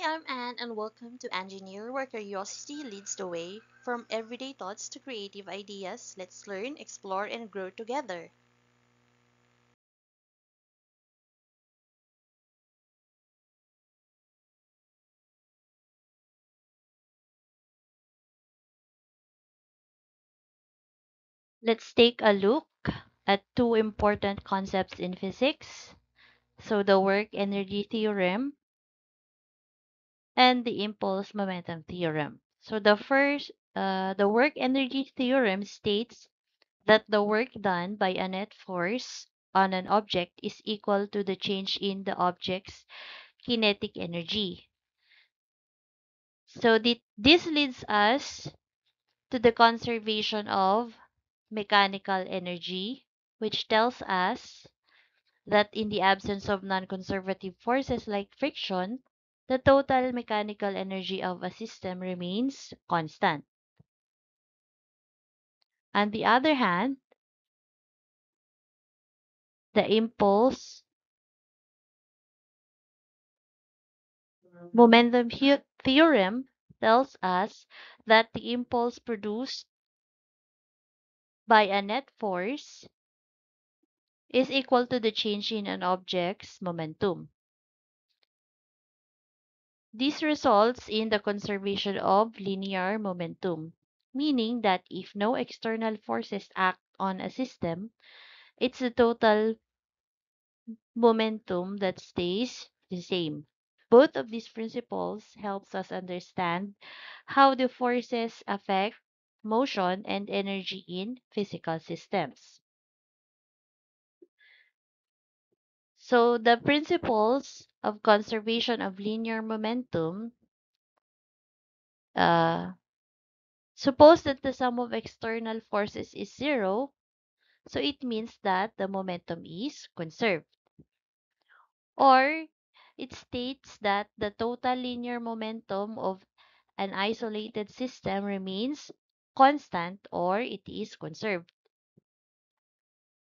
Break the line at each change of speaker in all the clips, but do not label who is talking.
Hi, I'm Anne, and welcome to Engineer, where curiosity leads the way. From everyday thoughts to creative ideas, let's learn, explore, and grow together.
Let's take a look at two important concepts in physics. So the work energy theorem and the impulse momentum theorem. So the work energy theorem states that the work done by a net force on an object is equal to the change in the object's kinetic energy. So this leads us to the conservation of mechanical energy, which tells us that in the absence of non-conservative forces like friction, the total mechanical energy of a system remains constant. On the other hand, the impulse theorem tells us that the impulse produced by a net force is equal to the change in an object's momentum. This results in the conservation of linear momentum, meaning that if no external forces act on a system, it's the total momentum that stays the same. Both of these principles helps us understand how the forces affect motion and energy in physical systems. So the principles of conservation of linear momentum uh, suppose that the sum of external forces is zero, so it means that the momentum is conserved. Or it states that the total linear momentum of an isolated system remains constant or it is conserved.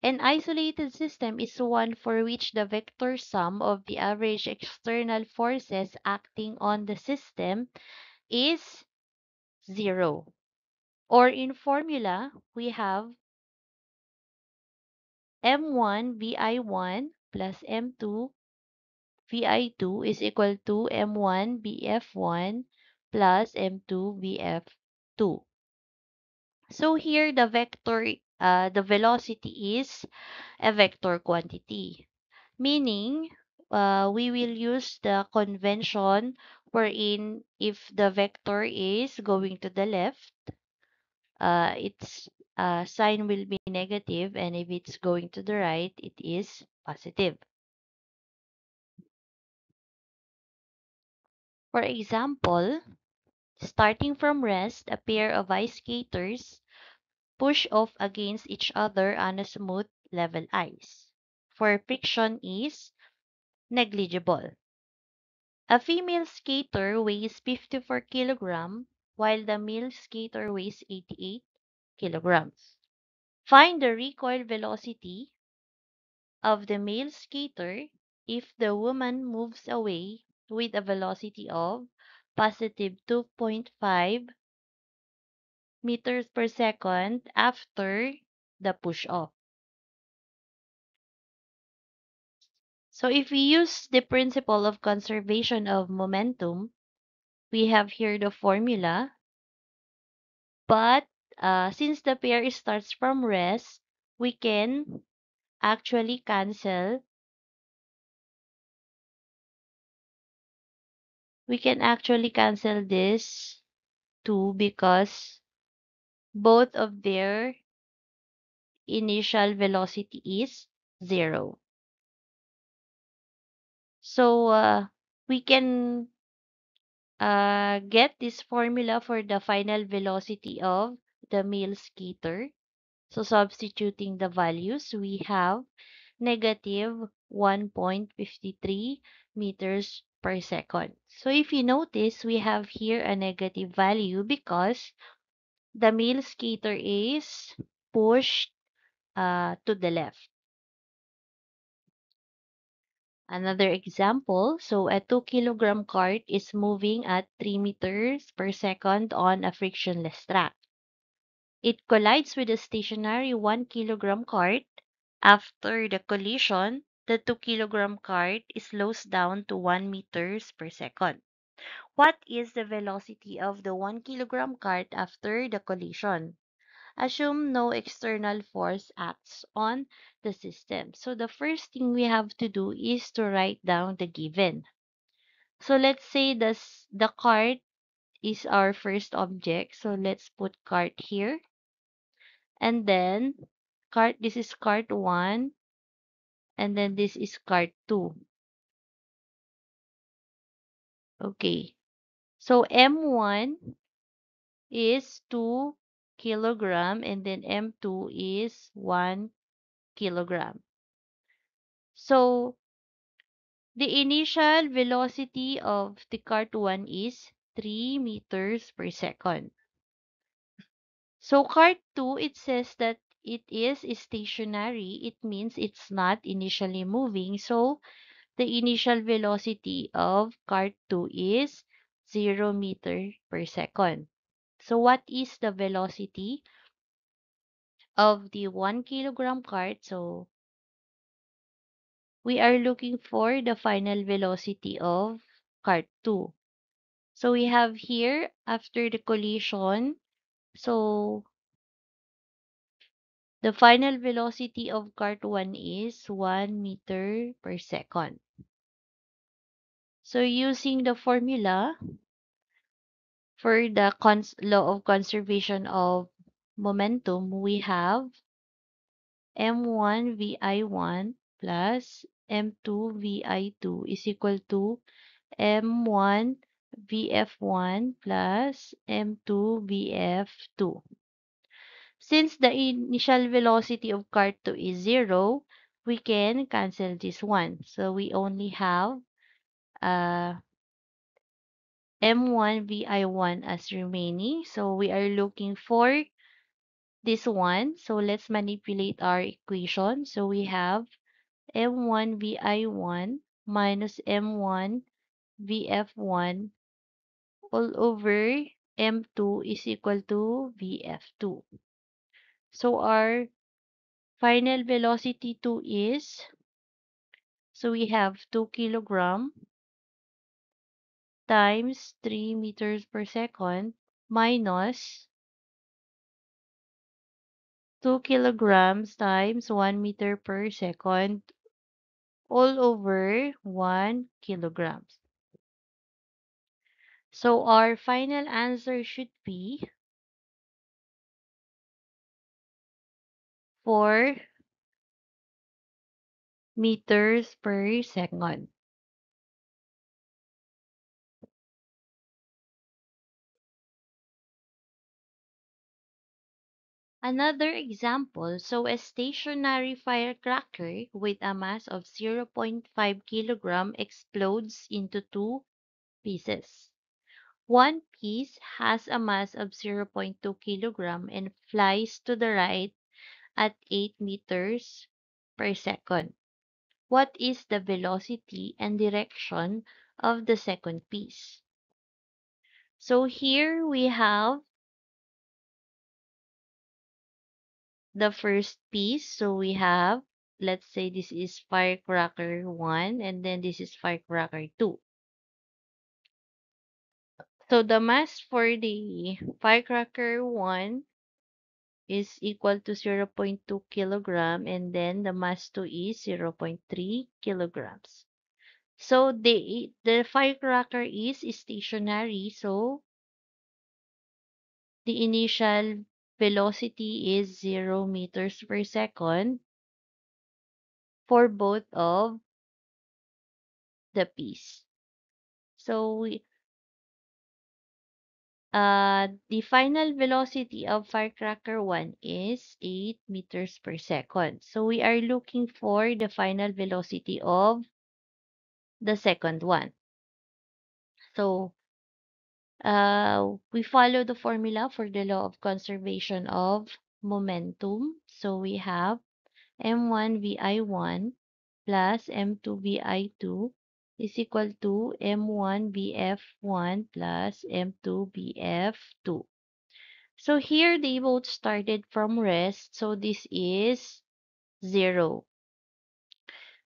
An isolated system is one for which the vector sum of the average external forces acting on the system is zero. Or in formula, we have M1 VI1 plus M2 VI2 is equal to M1 BF1 plus M2 VF2. So here the velocity is a vector quantity, meaning we will use the convention wherein if the vector is going to the left, its sign will be negative, and if it's going to the right, it is positive. For example, starting from rest, a pair of ice skaters push off against each other on a smooth, level ice. For friction is negligible. A female skater weighs 54 kilograms, while the male skater weighs 88 kilograms. Find the recoil velocity of the male skater if the woman moves away with a velocity of positive 2.5 meters per second after the push-off. So if we use the principle of conservation of momentum, we have here the formula, but since the pair starts from rest, we can actually cancel this two because both of their initial velocity is zero. So we can get this formula for the final velocity of the male skater. So substituting the values, we have negative 1.53 meters per second. So if you notice, we have here a negative value because the male skater is pushed to the left. Another example, so a 2 kilogram cart is moving at 3 meters per second on a frictionless track. It collides with a stationary 1 kilogram cart. After the collision, the 2 kilogram cart slows down to 1 meters per second. What is the velocity of the 1 kilogram cart after the collision? Assume no external force acts on the system. So the first thing we have to do is to write down the given. So let's say the cart is our first object. So let's put cart here. And then this is cart 1, and then this is cart 2. Okay. So M1 is 2 kilogram, and then M2 is 1 kilogram. So the initial velocity of the cart 1 is 3 meters per second. So cart 2, it says that it is stationary. It means it's not initially moving. So the initial velocity of cart 2 is 0 meter per second. So what is the velocity of the 1 kilogram cart? So we are looking for the final velocity of cart 2. So we have here after the collision, so the final velocity of cart 1 is 1 meter per second. So using the formula for the law of conservation of momentum, we have m1 vi1 plus m2 vi2 is equal to m1 vf1 plus m2 vf2. Since the initial velocity of cart 2 is 0, we can cancel this one. So we only have uh, m1 vi1 as remaining. So we are looking for this one. So let's manipulate our equation. So we have m1 vi1 minus m1 vf1 all over m2 is equal to vf2. So our final velocity 2 is, so we have 2 kilogram times 3 meters per second minus 2 kilograms times 1 meter per second all over 1 kilograms. So our final answer should be 4 meters per second. Another example, so a stationary firecracker with a mass of 0.5 kilogram explodes into two pieces. One piece has a mass of 0.2 kilogram and flies to the right at 8 meters per second. What is the velocity and direction of the second piece? So here we have the first piece. So we have, let's say this is firecracker 1 and then this is firecracker 2. So the mass for the firecracker 1 is equal to 0.2 kilogram and then the mass 2 is 0.3 kilograms. So the firecracker is stationary, so the initial velocity is 0 meters per second for both of the piece. So the final velocity of firecracker 1 is 8 meters per second. So we are looking for the final velocity of the second one. So we follow the formula for the law of conservation of momentum. So we have m1 vi1 plus M2BI2 is equal to M1BF1 plus M2BF2. So here they both started from rest, so this is 0.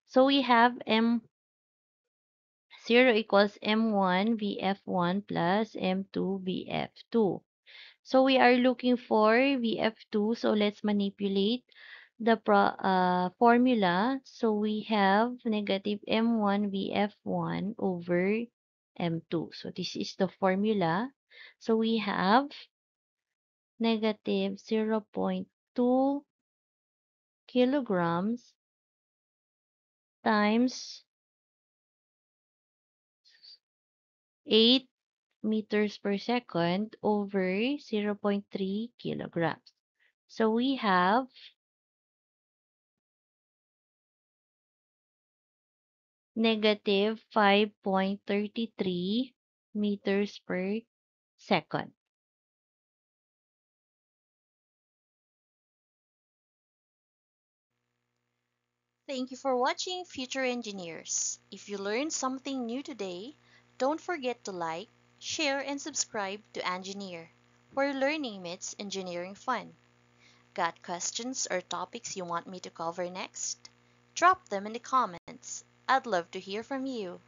So we have M0 equals M1 VF1 plus M2 VF2. So we are looking for VF2, so let's manipulate the formula. So we have negative M1 VF1 over M2. So this is the formula. So we have negative 0.2 kilograms times 8 meters per second over 0.3 kilograms. So we have negative 5.33 meters per second.
Thank you for watching Future Engineers. If you learned something new today, don't forget to like, share, and subscribe to Engineer, where learning meets engineering fun. Got questions or topics you want me to cover next? Drop them in the comments. I'd love to hear from you.